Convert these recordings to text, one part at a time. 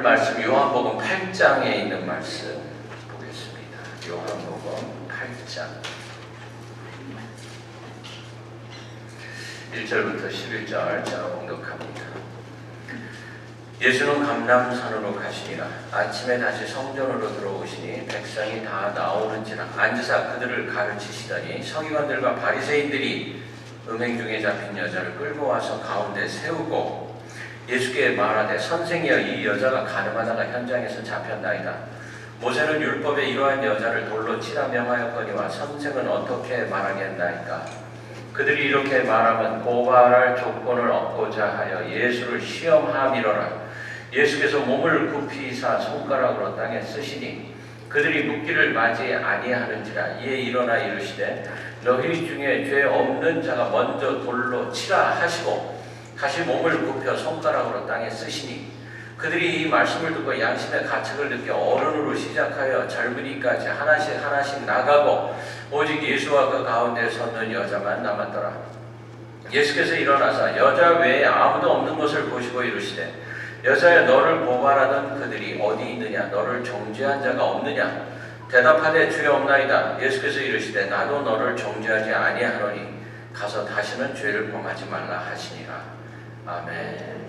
말씀 요한복음 8장에 있는 말씀 보겠습니다. 요한복음 8장 1절부터 11절 제가 공독합니다. 예수는 감람산으로 가시니라. 아침에 다시 성전으로 들어오시니 백성이 다 나오는지라 앉으사 그들을 가르치시더니 서기관들과 바리새인들이 음행 중에 잡힌 여자를 끌고 와서 가운데 세우고 예수께 말하되 선생이여 이 여자가 가늠하다가 현장에서 잡혔나이다. 모세는 율법에 이러한 여자를 돌로 치라 명하였거니와 선생은 어떻게 말하겠나이까. 그들이 이렇게 말하면 고발할 조건을 얻고자 하여 예수를 시험함이로라. 예수께서 몸을 굽히사 손가락으로 땅에 쓰시니 그들이 묻기를 맞이 아니하는지라. 이에 일어나 이르시되 너희 중에 죄 없는 자가 먼저 돌로 치라 하시고 다시 몸을 굽혀 손가락으로 땅에 쓰시니 그들이 이 말씀을 듣고 양심의 가책을 느껴 어른으로 시작하여 젊은이까지 하나씩 나가고 오직 예수와 그 가운데 섰는 여자만 남았더라. 예수께서 일어나사 여자 외에 아무도 없는 것을 보시고 이르시되 여자여 너를 고발하던 그들이 어디 있느냐. 너를 정죄한 자가 없느냐. 대답하되 주여 없나이다. 예수께서 이르시되 나도 너를 정죄하지 아니하노니 가서 다시는 죄를 범하지 말라 하시니라. 아멘.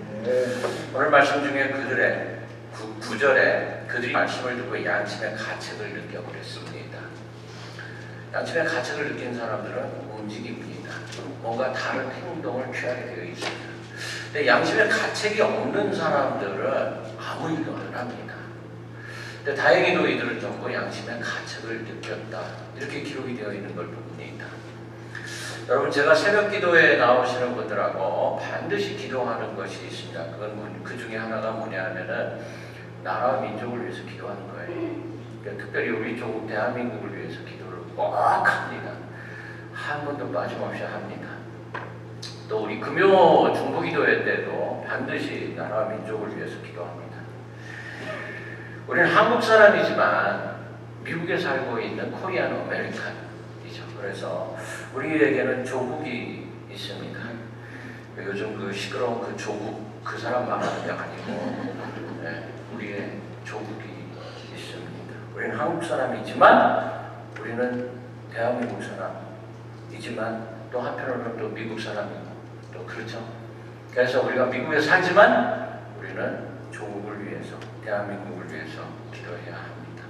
오늘 말씀 중에 그들의 9절에 그들이 말씀을 듣고 양심의 가책을 느껴버렸습니다. 양심의 가책을 느낀 사람들은 움직입니다. 뭔가 다른 행동을 취하게 되어 있습니다. 근데 양심의 가책이 없는 사람들은 아무 일도 안 합니다. 근데 다행히도 이들은 전부 양심의 가책을 느꼈다. 이렇게 기록이 되어 있는 걸 봅니다. 여러분, 제가 새벽 기도에 나오시는 분들하고 반드시 기도하는 것이 있습니다. 그건 그 중에 하나가 뭐냐 하면은 나라와 민족을 위해서 기도하는 거예요. 그러니까 특별히 우리 조국 대한민국을 위해서 기도를 꼭 합니다. 한 번도 빠짐없이 합니다. 또 우리 금요 중보기도회 때도 반드시 나라와 민족을 위해서 기도합니다. 우리는 한국 사람이지만 미국에 살고 있는 코리안 아메리칸이죠. 그래서 우리에게는 조국이 있습니다. 요즘 그 시끄러운 그 조국 그 사람 말하는 게 아니고 우리의 조국이 있습니다. 우리는 한국 사람이지만 우리는 대한민국 사람이지만 또 한편으로는 또 미국 사람이고 또 그렇죠. 그래서 우리가 미국에 살지만 우리는 조국을 위해서 대한민국을 위해서 기도해야 합니다.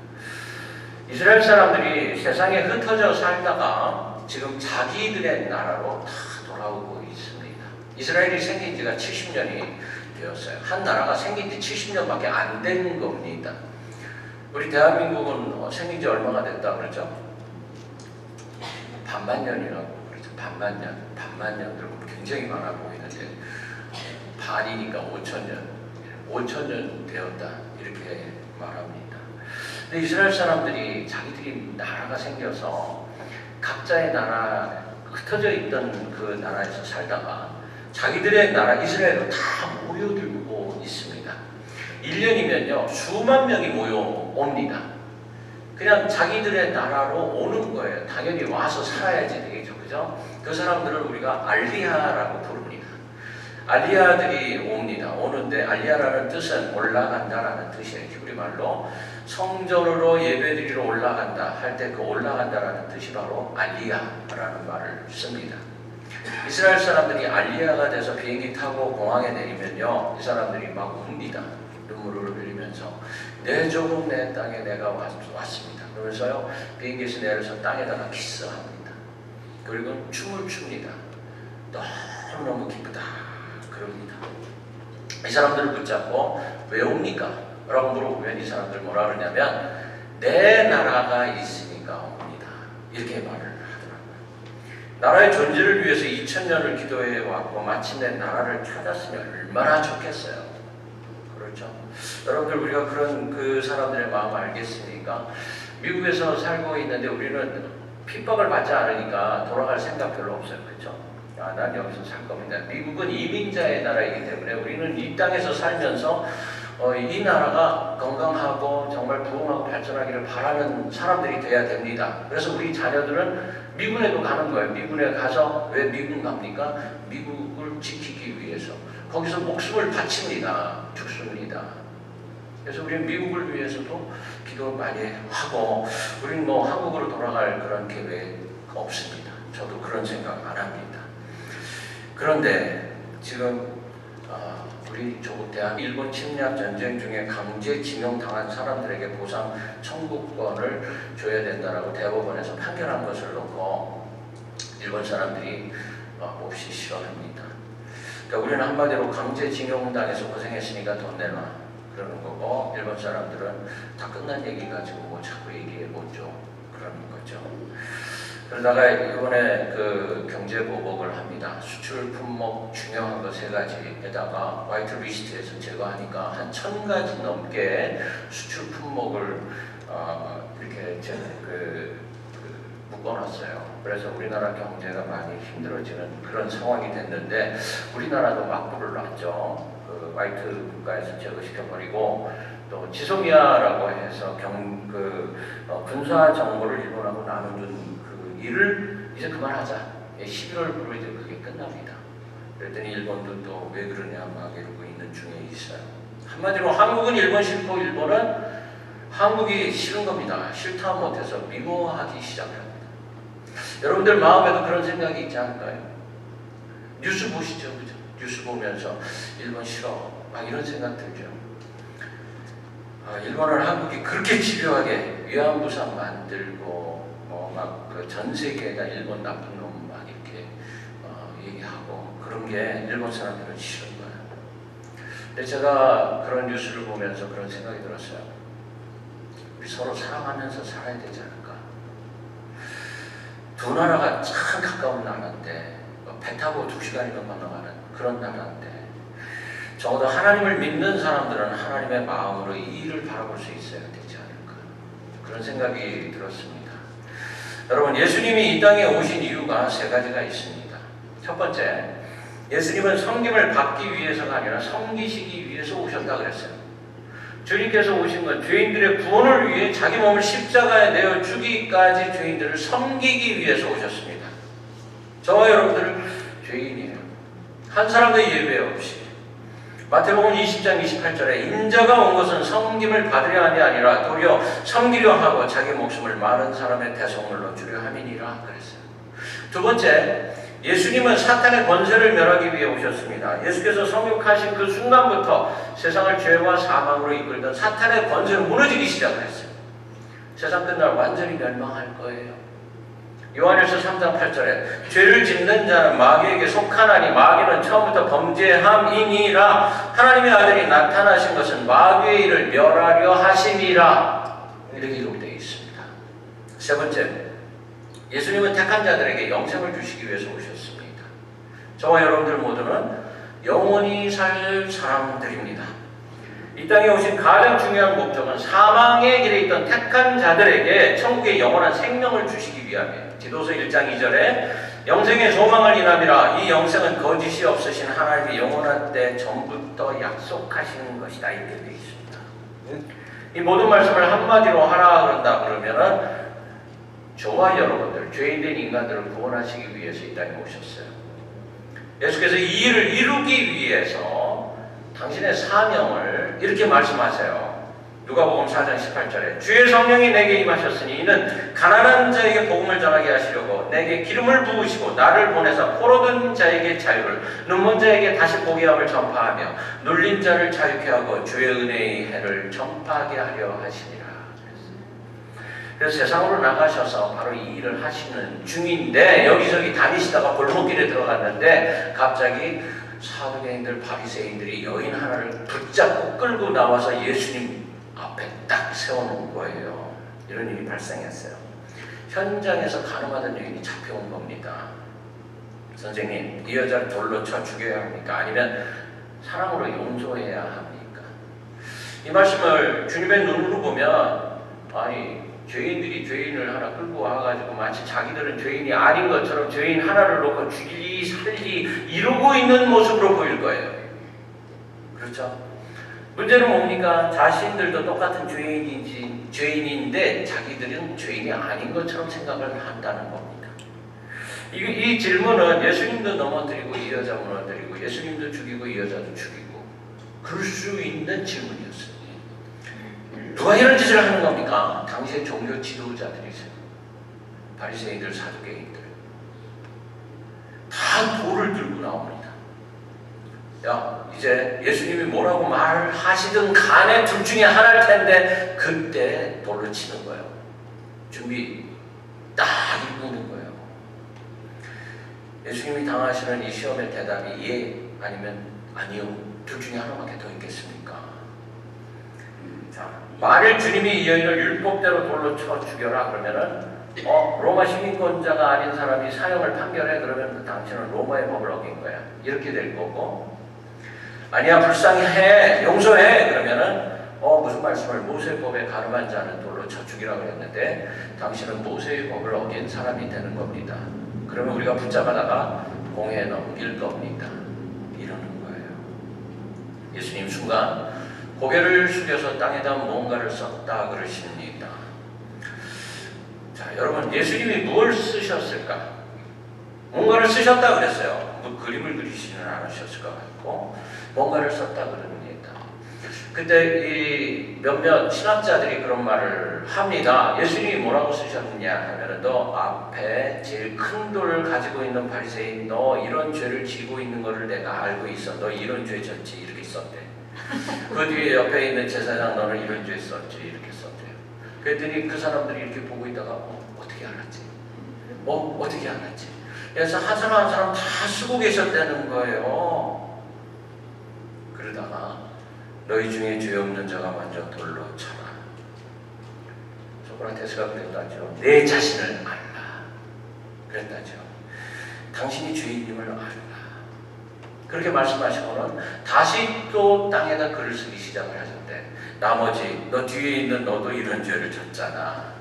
이스라엘 사람들이 세상에 흩어져 살다가 지금 자기들의 나라로 다 돌아오고 있습니다. 이스라엘이 생긴 지가 70년이 되었어요. 한 나라가 생긴 지 70년밖에 안 된 겁니다. 우리 대한민국은 생긴 지 얼마가 됐다 그러죠? 반만년이라고 그러죠. 반만년 그리고 굉장히 많아 보이는데 반이니까 5천년 되었다 이렇게 말합니다. 근데 이스라엘 사람들이 자기들이 나라가 생겨서 각자의 나라 흩어져 있던 그 나라에서 살다가 자기들의 나라 이스라엘로 다 모여들고 있습니다. 1년이면요 수만 명이 모여옵니다. 그냥 자기들의 나라로 오는 거예요. 당연히 와서 살아야지 되겠죠. 그죠? 그 사람들을 우리가 알리야라고 부릅니다. 알리야들이 옵니다. 오는데 알리야라는 뜻은 올라간다라는 뜻이에요. 히브리 말로 성전으로 예배드리러 올라간다 할 때 그 올라간다라는 뜻이 바로 알리야라는 말을 씁니다. 이스라엘 사람들이 알리야가 돼서 비행기 타고 공항에 내리면요 이 사람들이 막 웁니다. 눈물을 흘리면서 내 조국 내 땅에 내가 왔습니다. 그러면서요 비행기에서 내려서 땅에다가 키스합니다. 그리고 춤을 춥니다. 너무너무 기쁘다 그럽니다. 이 사람들을 붙잡고 왜 옵니까? 라고 물어보면 이 사람들 뭐라 그러냐면 내 나라가 있으니까 옵니다. 이렇게 말을 하더라고요. 나라의 존재를 위해서 2000년을 기도해 왔고 마침내 나라를 찾았으면 얼마나 좋겠어요. 그렇죠? 여러분들 우리가 그런 그 사람들의 마음을 알겠습니까? 미국에서 살고 있는데 우리는 핍박을 받지 않으니까 돌아갈 생각 별로 없어요. 그렇죠? 난 여기서 살 겁니다. 미국은 이민자의 나라이기 때문에 우리는 이 땅에서 살면서 이 나라가 건강하고 정말 부흥하고 발전하기를 바라는 사람들이 돼야 됩니다. 그래서 우리 자녀들은 미군에도 가는 거예요. 미군에 가서 왜 미군 갑니까? 미국을 지키기 위해서 거기서 목숨을 바칩니다. 죽습니다. 그래서 우리는 미국을 위해서도 기도 많이 하고, 우리는 뭐 한국으로 돌아갈 그런 계획 없습니다. 저도 그런 생각 안 합니다. 그런데 지금 우리 조국 대한 일본 침략 전쟁 중에 강제 징용당한 사람들에게 보상 청구권을 줘야 된다라고 대법원에서 판결한 것을 놓고 일본 사람들이 몹시 싫어합니다. 그러니까 우리는 한마디로 강제 징용당해서 고생했으니까 돈 내놔 그러는 거고, 일본 사람들은 다 끝난 얘기 가지고 뭐 자꾸 얘기해 보죠 그러는 거죠. 그러다가 이번에 그 경제 보복을 합니다. 수출 품목 중요한 거 3가지에다가 화이트 리스트에서 제거하니까 한 1000가지 넘게 수출 품목을 이렇게 묶어놨어요. 그래서 우리나라 경제가 많이 힘들어지는 그런 상황이 됐는데, 우리나라도 맞불을 놨죠. 그 화이트 국가에서 제거시켜버리고, 또 지소미아라고 해서 군사 정보를 일본하고 나누는 그 일을 이제 그만하자. 11월부로 이제 그게 끝납니다. 그랬더니 일본도 또 왜 그러냐 막 이러고 있는 중에 있어요. 한마디로 한국은 일본 싫고 일본은 한국이 싫은 겁니다. 싫다 못해서 미워하기 시작합니다. 여러분들 마음에도 그런 생각이 있지 않을까요? 뉴스 보시죠, 그죠? 뉴스 보면서 일본 싫어 막 이런 생각 들죠. 일본을 한국이 그렇게 집요하게 위안부산 만들고 그 전 세계에다 일본 나쁜 놈 막 이렇게 얘기하고 그런 게 일본 사람들은 싫은 거예요. 근데 제가 그런 뉴스를 보면서 그런 생각이 들었어요. 우리 서로 사랑하면서 살아야 되지 않을까? 두 나라가 참 가까운 나라인데, 배 타고 2시간이면 건너가는 그런 나라인데, 적어도 하나님을 믿는 사람들은 하나님의 마음으로 이 일을 바라볼 수 있어야 되지 않을까, 그런 생각이 들었습니다. 여러분, 예수님이 이 땅에 오신 이유가 3가지가 있습니다. 첫 번째, 예수님은 섬김을 받기 위해서가 아니라 섬기시기 위해서 오셨다 그랬어요. 주님께서 오신 건 죄인들의 구원을 위해 자기 몸을 십자가에 내어 주기까지 죄인들을 섬기기 위해서 오셨습니다. 저와 여러분들은 죄인이에요. 한 사람도 예외 없이. 마태복음 20장 28절에 인자가 온 것은 섬김을 받으려 함이 아니라 도리어 섬기려 하고 자기 목숨을 많은 사람의 대속물로 주려 함이니라 그랬어요. 두 번째, 예수님은 사탄의 권세를 멸하기 위해 오셨습니다. 예수께서 성육하신 그 순간부터 세상을 죄와 사망으로 이끌던 사탄의 권세는 무너지기 시작했어요. 세상 끝날 완전히 멸망할 거예요. 요한일서 3장 8절에 죄를 짓는 자는 마귀에게 속하나니 마귀는 처음부터 범죄함이니라. 하나님의 아들이 나타나신 것은 마귀의 일을 멸하려 하심이라. 이렇게 기록되어 있습니다. 세 번째, 예수님은 택한 자들에게 영생을 주시기 위해서 오셨습니다. 저와 여러분들 모두는 영원히 살 사람들입니다. 이 땅에 오신 가장 중요한 목적은 사망의 길에 있던 택한 자들에게 천국의 영원한 생명을 주시기 위함이에요. 디도서 1장 2절에 영생의 소망을 인함이라. 이 영생은 거짓이 없으신 하나님의 영원한 때 전부터 약속하시는 것이다. 이렇게 되어 있습니다. 이 모든 말씀을 한마디로 하라 그런다 그러면은 저와 여러분들, 죄인된 인간들을 구원하시기 위해서 이 땅에 오셨어요. 예수께서 이 일을 이루기 위해서 당신의 사명을 이렇게 말씀하세요. 누가복음 4장 18절에 주의 성령이 내게 임하셨으니 이는 가난한 자에게 복음을 전하게 하시려고 내게 기름을 부으시고 나를 보내사 포로된 자에게 자유를, 눈먼 자에게 다시 보게 함을 전파하며 눌린 자를 자유케 하고 주의 은혜의 해를 전파하게 하려 하시니라. 그래서 세상으로 나가셔서 바로 이 일을 하시는 중인데, 여기저기 다니시다가 골목길에 들어갔는데 갑자기 사두개인들 바리새인들이 여인 하나를 붙잡고 끌고 나와서 예수님 앞에 딱 세워놓은 거예요. 이런 일이 발생했어요. 현장에서 가늠하던 여인이 잡혀온 겁니다. 선생님, 이 여자를 돌로 쳐 죽여야 합니까? 아니면 사랑으로 용서해야 합니까? 이 말씀을 주님의 눈으로 보면, 아니 죄인들이 죄인을 하나 끌고 와가지고 마치 자기들은 죄인이 아닌 것처럼 죄인 하나를 놓고 죽이리 살리 이러고 있는 모습으로 보일 거예요. 그렇죠? 문제는 뭡니까? 자신들도 똑같은 죄인인데 자기들은 죄인이 아닌 것처럼 생각을 한다는 겁니다. 이 질문은 예수님도 넘어뜨리고 이 여자 무너뜨리고 예수님도 죽이고 이 여자도 죽이고 그럴 수 있는 질문이었어요. 누가 이런 짓을 하는 겁니까? 당시의 종교 지도자들이세요. 바리새인들, 사두개인들 다 돌을 들고 나옵니다. 야, 이제 예수님이 뭐라고 말하시든 간에 둘 중에 하나일 텐데 그때 돌로 치는 거예요. 준비 딱 이루는 거예요. 예수님이 당하시는 이 시험의 대답이 예 아니면 아니요, 둘 중에 하나밖에 더 있겠습니까? 자, 만일 주님이 이 여인을 율법대로 돌로 쳐 죽여라 그러면은 로마 시민권자가 아닌 사람이 사형을 판결해 그러면 당신은 로마의 법을 어긴 거야. 이렇게 될 거고, 아니야 불쌍히 해 용서해 그러면은 무슨 말씀을 모세법에 가늠한 자는 돌로 쳐 죽이라고 했는데 당신은 모세의 법을 어긴 사람이 되는 겁니다. 그러면 우리가 붙잡아다가 공회에 넘길 겁니다. 이러는 거예요. 예수님 순간 고개를 숙여서 땅에다 뭔가를 썼다 그러십니다. 자, 여러분 예수님이 뭘 쓰셨을까? 뭔가를 쓰셨다 그랬어요. 뭐 그림을 그리시지는 않으셨을 것 같고 뭔가를 썼다 그럽니다. 그때 이 몇몇 신학자들이 그런 말을 합니다. 예수님이 뭐라고 쓰셨느냐 하면은 너 앞에 제일 큰 돌을 가지고 있는 바리새인, 너 이런 죄를 지고 있는 거를 내가 알고 있어. 너 이런 죄 졌지 이렇게 썼대. 그 뒤에 옆에 있는 제사장 너는 이런 죄 썼지 이렇게 썼대요. 그랬더니 그 사람들이 이렇게 보고 있다가 어떻게 알았지? 어떻게 알았지? 그래서 한 사람 한 사람 다 쓰고 계셨다는 거예요. 그러다가 너희 중에 죄 없는 자가 먼저 돌로 쳐라. 소크라테스가 그랬다죠. 내 자신을 알라. 그랬다죠. 당신이 죄인임을 알라. 그렇게 말씀하시고는 다시 또 땅에다 글을 쓰기 시작을 하셨대. 나머지 너 뒤에 있는 너도 이런 죄를 졌잖아.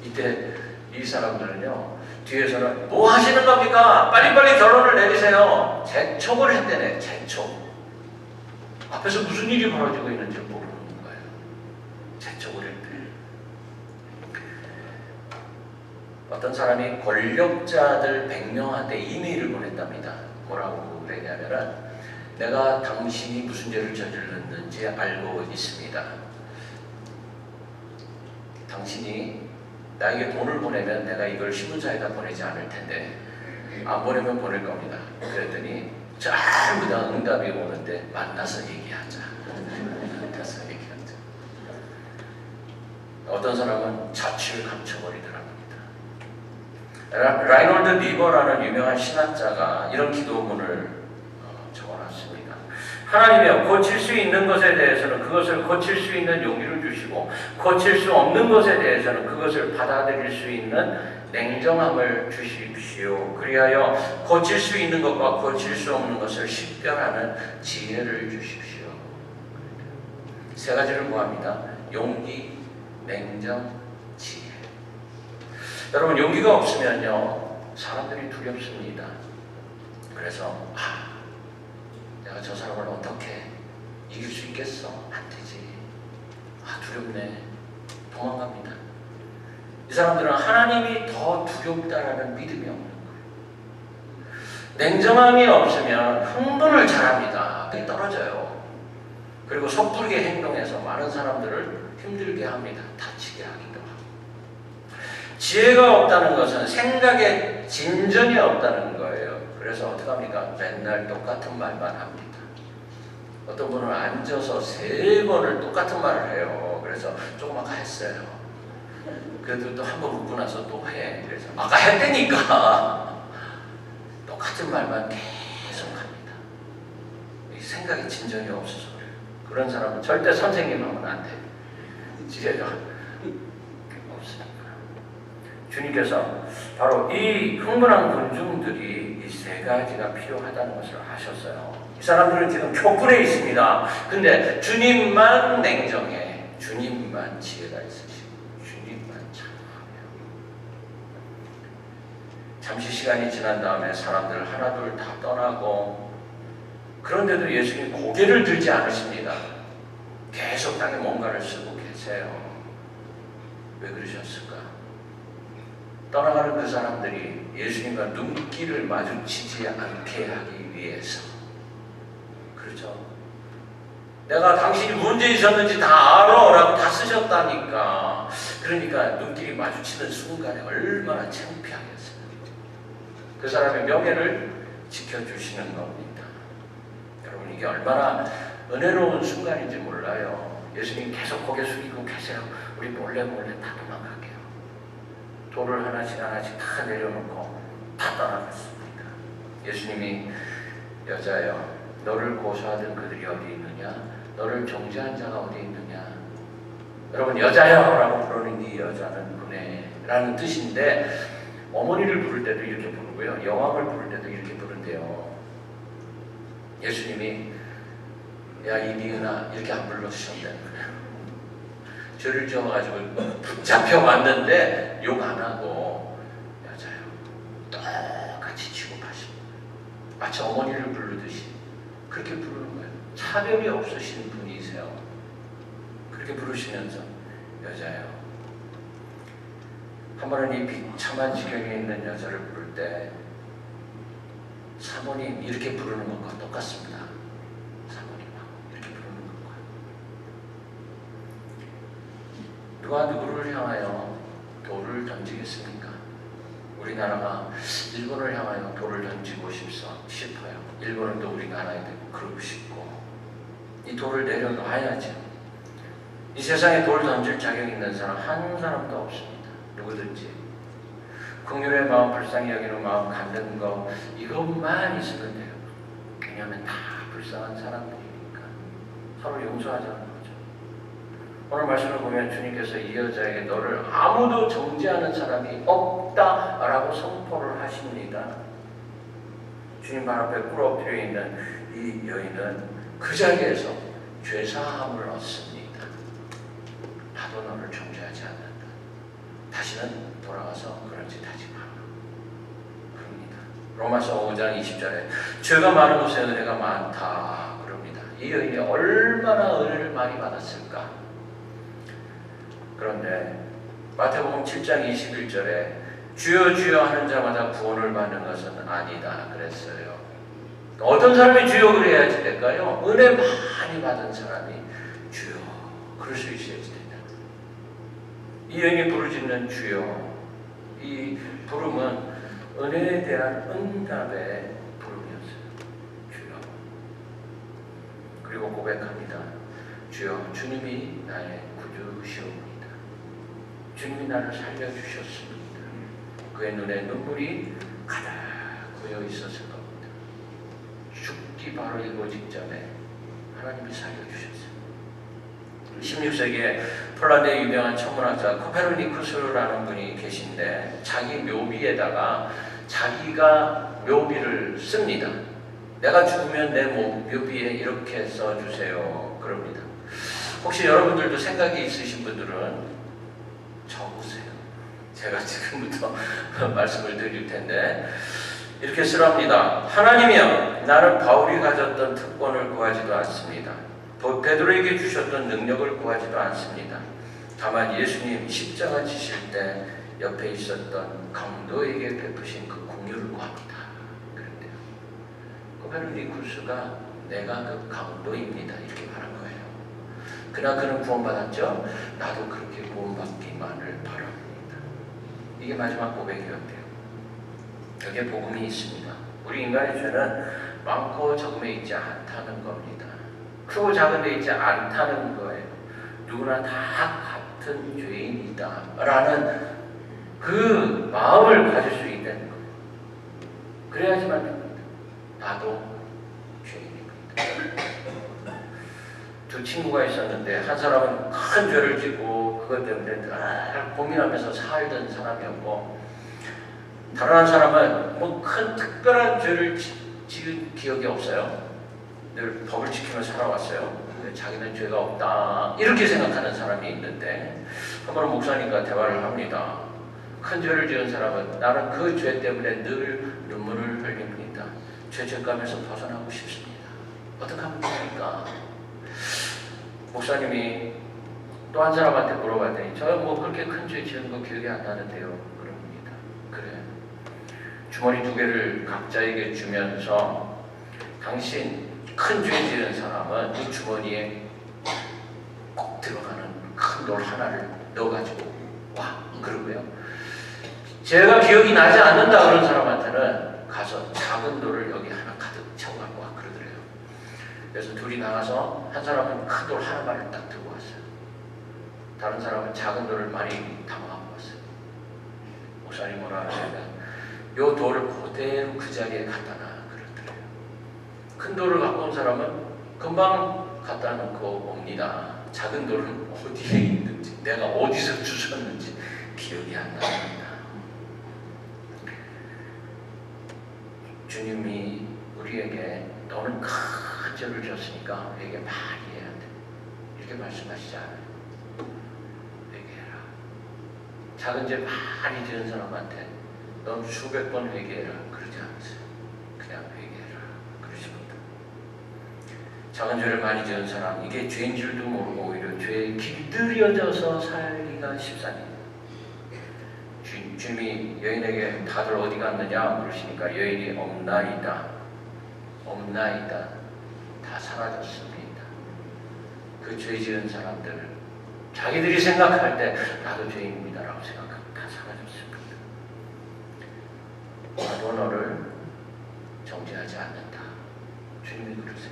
이때 이 사람들은요 뒤에서는 뭐 하시는 겁니까? 빨리빨리 결론을 내리세요. 재촉을 했대네. 재촉. 앞에서 무슨 일이 벌어지고 있는지 모르는 거예요. 재촉을 했대. 어떤 사람이 권력자들 100명한테 이메일을 보냈답니다. 뭐라고 그랬냐면은 내가 당신이 무슨 죄를 저질렀는지 알고 있습니다. 당신이 나에게 돈을 보내면 내가 이걸 신문사에다 보내지 않을 텐데 안 보내면 보낼 겁니다. 그랬더니 전부 다 응답이 오는데 만나서 얘기하자. 만나서 얘기하자. 어떤 사람은 자취를 감춰버리더랍니다. 라이놀드 리버라는 유명한 신학자가 이런 기도문을 적어놨습니다. 하나님이여, 고칠 수 있는 것에 대해서는 그것을 고칠 수 있는 용기를 주시고 고칠 수 없는 것에 대해서는 그것을 받아들일 수 있는 냉정함을 주십시오. 그리하여 고칠 수 있는 것과 고칠 수 없는 것을 식별하는 지혜를 주십시오. 세 가지를 구합니다. 용기, 냉정, 지혜. 여러분 용기가 없으면요 사람들이 두렵습니다. 그래서 내가 저 사람을 어떻게 이길 수 있겠어? 안 되지. 두렵네. 도망갑니다. 이 사람들은 하나님이 더 두렵다라는 믿음이 없는 거예요. 냉정함이 없으면 흥분을 잘합니다. 떨어져요. 그리고 섣부르게 행동해서 많은 사람들을 힘들게 합니다. 다치게 하기도 하고. 지혜가 없다는 것은 생각에 진전이 없다는 거예요. 그래서 어떻게 합니까? 맨날 똑같은 말만 합니다. 어떤 분은 앉아서 3번을 똑같은 말을 해요. 그래서 조금 아까 했어요. 그래도 또 한 번 웃고 나서 또 해. 그래서 아까 했다니까. 똑같은 말만 계속 합니다. 생각에 진전이 없어서 그래요. 그런 사람은 절대 선생님 하면 안 돼. 지혜가 없으니까. 주님께서 바로 이 흥분한 군중들이 이 3가지가 필요하다는 것을 아셨어요. 이 사람들은 지금 교훈에 있습니다. 근데 주님만 냉정해. 주님만 지혜가 있으시고 주님만 참하며. 잠시 시간이 지난 다음에 사람들 하나둘 다 떠나고, 그런데도 예수님 고개를 들지 않으십니다. 계속 땅에 뭔가를 쓰고 계세요. 왜 그러셨을까? 떠나가는 그 사람들이 예수님과 눈길을 마주치지 않게 하기 위해서. 그렇죠? 내가 당신이 문제 있었는지 다 알아 라고 다 쓰셨다니까. 그러니까 눈길이 마주치는 순간에 얼마나 창피하겠어요. 그 사람의 명예를 지켜주시는 겁니다. 여러분, 이게 얼마나 은혜로운 순간인지 몰라요. 예수님 계속 고개 숙이고 계세요. 우리 몰래 다 도망갈게요. 돌을 하나씩 다 내려놓고 다 떠나갔습니다. 예수님이 여자여, 너를 고소하던 그들이 어디 있느냐? 너를 정죄한 자가 어디 있느냐? 여러분, 여자여 라고 부르는 이 여자는 그네라는 뜻인데, 어머니를 부를 때도 이렇게 부르고요, 여왕을 부를 때도 이렇게 부른대요. 예수님이 야 이니은아 이렇게 안 불러주셨다는 거예요. 죄를 지어가지고 붙잡혀왔는데 욕 안 하고 여자요 똑같이 취급하십니다. 마치 어머니를 부르듯이 그렇게 부르는 거예요. 차별이 없으신 분이세요. 그렇게 부르시면서 여자요. 한 번은 이 비참한 지경에 있는 여자를 부를 때 사모님 이렇게 부르는 것과 똑같습니다. 사모님하고 이렇게 부르는 것과. 누가 누구를 향하여 돌을 던지겠습니까? 우리나라가 일본을 향하여 돌을 던지고 싶어요. 일본은 또 우리나라에 대고 그러고 싶고, 이 돌을 내려놔야죠. 이 세상에 돌 던질 자격 있는 사람 한 사람도 없습니다. 누구든지 긍휼의 마음, 불쌍히 여기는 마음 갖는 거, 이것만 있으면 돼요. 왜냐하면 다 불쌍한 사람들이니까 서로 용서하자는 거죠. 오늘 말씀을 보면 주님께서 이 여자에게 너를 아무도 정죄하는 사람이 없다라고 선포를 하십니다. 주님 발 앞에 꿇어엎드려 있는 이 여인은 그 자리에서 죄사함을 얻습니다. 나도 너를 정죄하지 않는다. 다시는 돌아가서 그런 짓 하지 마라. 그럽니다. 로마서 5장 20절에 죄가 많은 곳에 은혜가 많다 그럽니다. 이 여인이 얼마나 은혜를 많이 받았을까. 그런데 마태복음 7장 21절에 주여 주여 하는 자마다 구원을 받는 것은 아니다 그랬어요. 어떤 사람이 주여 그래야지 될까요? 은혜 많이 받은 사람이 주여 그럴 수 있어야지 된다. 이 여인이 부르짖는 주여, 이 부름은 은혜에 대한 응답의 부름이었어요. 주여. 그리고 고백합니다. 주여, 주님이 나의 구주시옵니다. 주님이 나를 살려주셨습니다. 그의 눈에 눈물이 가득 고여 있었을 겁니다. 죽기 바로 이거 직전에 하나님이 살려주셨어요. 16세기에 폴란드의 유명한 천문학자 코페르니쿠스라는 분이 계신데, 자기 묘비에다가 자기가 묘비를 씁니다. 내가 죽으면 내 묘비에 이렇게 써주세요 그럽니다. 혹시 여러분들도 생각이 있으신 분들은 적으세요. 제가 지금부터 말씀을 드릴 텐데, 이렇게 쓰랍니다. 하나님이여, 나는 바울이 가졌던 특권을 구하지도 않습니다. 베드로에게 주셨던 능력을 구하지도 않습니다. 다만 예수님 십자가 지실 때 옆에 있었던 강도에게 베푸신 그 공유를 구합니다. 그런데요, 코페르니쿠스가 내가 그 강도입니다 이렇게 말한 거예요. 그러나 그는 구원받았죠. 나도 그렇게 구원받기만을 바랍니다. 이게 마지막 고백이었대요. 여기에 복음이 있습니다. 우리 인간의 죄는 많고 적음에 있지 않다는 겁니다. 크고 작은 데 있지 않다는 거예요. 누구나 다 같은 죄인이다 라는 그 마음을 가질 수 있다는 거예요. 그래야지만 됩니다. 나도 죄인입니다. 두 친구가 있었는데, 한 사람은 큰 죄를 짓고 그것 때문에 늘 고민하면서 살던 사람이었고, 다른 한 사람은 뭐 큰 특별한 죄를 지은 기억이 없어요. 늘 법을 지키며 살아왔어요. 자기는 죄가 없다 이렇게 생각하는 사람이 있는데, 한 번은 목사님과 대화를 합니다. 큰 죄를 지은 사람은 나는 그 죄 때문에 늘 눈물을 흘립니다. 죄책감에서 벗어나고 싶습니다. 어떻게 하면 됩니까? 목사님이 또 한 사람한테 물어봤더니, 저 뭐 그렇게 큰 죄 지은 거 기억이 안 나는데요 그럽니다. 그래, 주머니 2개를 각자에게 주면서 당신 큰 죄 지은 사람은 이 주머니에 꼭 들어가는 큰 돌 하나를 넣어가지고 와 그러고요. 제가 기억이 나지 않는다 그런 사람한테는 가서 작은 돌을 여기 하나 가득 채워갖고 와 그러더래요. 그래서 둘이 나가서 한 사람은 큰 돌 하나만을 딱 들고 왔어요. 다른 사람은 작은 돌을 많이 담아갖고 왔어요. 목사님 뭐라 하냐면 요 돌을 그대로 그 자리에 갖다 놔 그러더래요. 큰 돌을 갖고 온 사람은 금방 갖다 놓고 옵니다. 작은 돌은 어디에 있는지 내가 어디서 주웠는지 기억이 안 납니다. 주님이 우리에게 너는 큰 죄를 졌으니까 회개 많이 해야 돼 이렇게 말씀하시지 않아요. 회개해라. 작은 죄 많이 지은 사람한테 넌 수백 번 회개해라 그러지 않았어요. 그냥 회개해라 그러십니다. 작은 죄를 많이 지은 사람 이게 죄인 줄도 모르고 오히려 죄에 길들여져서 살기가 십상이에요. 주님이 여인에게 다들 어디 갔느냐 그러시니까 여인이 없나이다 다 사라졌습니다. 그 죄 지은 사람들 자기들이 생각할 때 나도 죄인입니다 라고 생각하면 다 사라졌습니다. 나도 너를 정죄하지 않는다. 주님이 그러세요.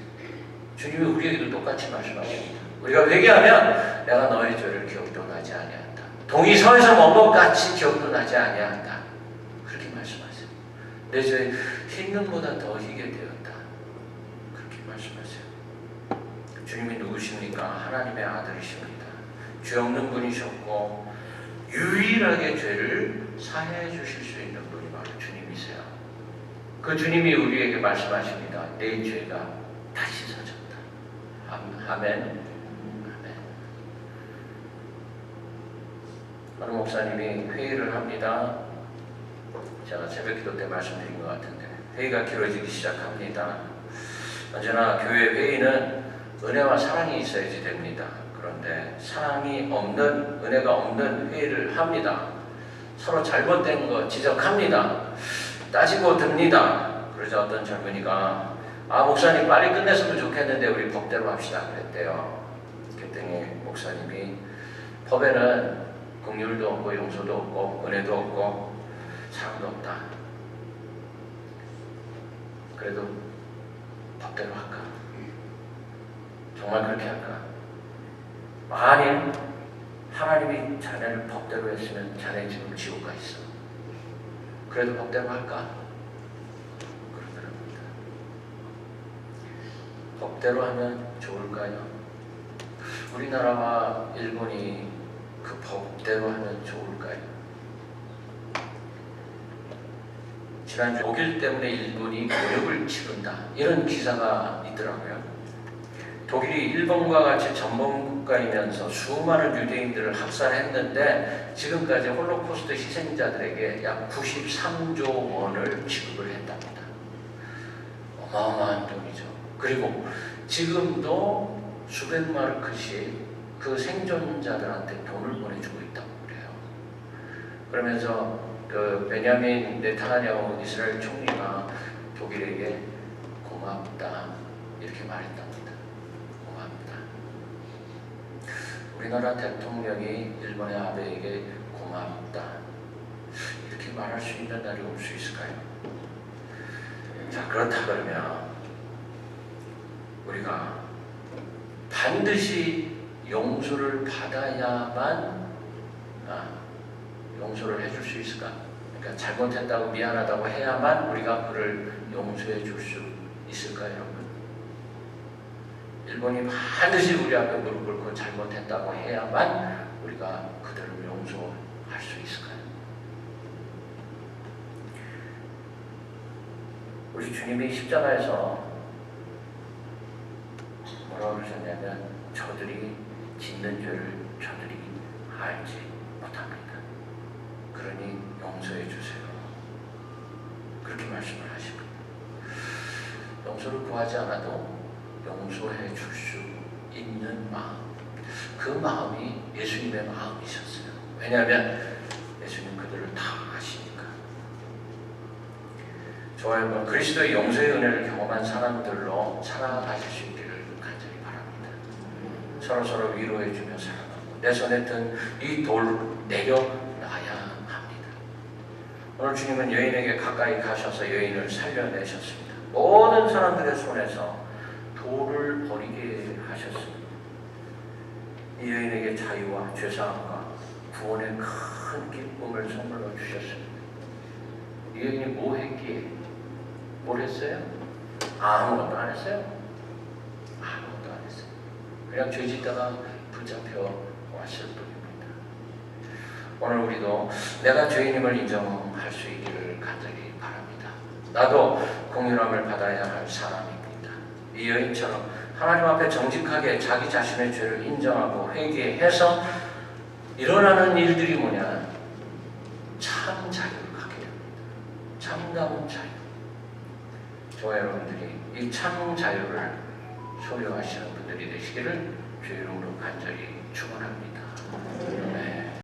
주님이 우리에게도 똑같이 말씀하십니다. 우리가 회개하면 내가 너의 죄를 기억도 나지 아니한다. 동이 성에서 먼 것 같이 기억도 나지 아니한다. 그렇게 말씀하세요. 내 죄 흰눈보다 더 희게 되었다. 그렇게 말씀하세요. 주님이 누구십니까? 하나님의 아들이십니다. 죄 없는 분이셨고 유일하게 죄를 사해 주실 수 있는 분이 바로 주님이세요. 그 주님이 우리에게 말씀하십니다. 내 죄가 다 씻어졌다. 아멘. 어느 목사님이 회의를 합니다. 제가 새벽 기도 때 말씀드린 것 같은데 회의가 길어지기 시작합니다. 언제나 교회 회의는 은혜와 사랑이 있어야지 됩니다. 그런데 사랑이 없는 은혜가 없는 회의를 합니다. 서로 잘못된 거 지적합니다. 따지고 듭니다. 그러자 어떤 젊은이가 목사님 빨리 끝냈으면 좋겠는데 우리 법대로 합시다 그랬대요. 그랬더니 목사님이 법에는 긍휼도 없고 용서도 없고 은혜도 없고 사랑도 없다. 그래도 법대로 할까? 정말 그렇게 할까? 만일 하나님이 자네를 법대로 했으면 자네 지금 지옥 가 있어. 그래도 법대로 할까? 그러더랍니다. 법대로 하면 좋을까요? 우리나라와 일본이 그 법대로 하면 좋을까요? 지난주 독일 때문에 일본이 모욕을 치른다 이런 기사가 있더라고요. 독일이 일본과 같이 전범국가이면서 수많은 유대인들을 학살했는데 지금까지 홀로코스트 희생자들에게 약 93조 원을 지급을 했답니다. 어마어마한 돈이죠. 그리고 지금도 수백 마르크씩 그 생존자들한테 돈을 보내주고 있다고 그래요. 그러면서 그 베냐민 네타냐후 이스라엘 총리가 독일에게 고맙다 이렇게 말했답니다. 고맙다. 우리나라 대통령이 일본의 아베에게 고맙다 이렇게 말할 수 있는 날이 올 수 있을까요? 자, 그렇다 그러면 우리가 반드시 용서를 받아야만 용서를 해줄 수 있을까? 그러니까 잘못했다고 미안하다고 해야만 우리가 그를 용서해 줄 수 있을까요, 여러분? 일본이 반드시 우리 앞에 무릎 꿇고 잘못했다고 해야만 우리가 그들을 용서할 수 있을까요? 우리 주님이 십자가에서 뭐라고 그러셨냐면 저들이 짓는 죄를 저들이 알지 못합니다. 그러니 용서해 주세요. 그렇게 말씀을 하십니다. 용서를 구하지 않아도 용서해 줄 수 있는 마음, 그 마음이 예수님의 마음이셨어요. 왜냐하면 예수님 그들을 다 아시니까. 저와 여러분 그리스도의 용서의 은혜를 경험한 사람들로 살아가실 수 있기를 간절히 바랍니다. 서로서로 위로해주며 살아가고 내 손에 든 이 돌 내려놔야 합니다. 오늘 주님은 여인에게 가까이 가셔서 여인을 살려내셨습니다. 모든 사람들의 손에서 돌을 버리게 하셨습니다. 이 여인에게 자유와 죄사함과 구원의 큰 기쁨을 선물로 주셨습니다. 이 여인이 뭐 했기에? 뭘 했어요? 아무것도 안 했어요. 아무것도 안 했어요. 그냥 죄 짓다가 붙잡혀 왔을 뿐입니다. 오늘 우리도 내가 죄인임을 인정할 수 있기를 간절히 바랍니다. 나도 긍휼함을 받아야 할 사람입니다. 이 여인처럼 하나님 앞에 정직하게 자기 자신의 죄를 인정하고 회개해서 일어나는 일들이 뭐냐? 참 자유를 갖게 됩니다. 참다운 자유. 저와 여러분들이 이 참 자유를 소유하시는 분들이 되시기를 주의 이름으로 간절히 축원합니다.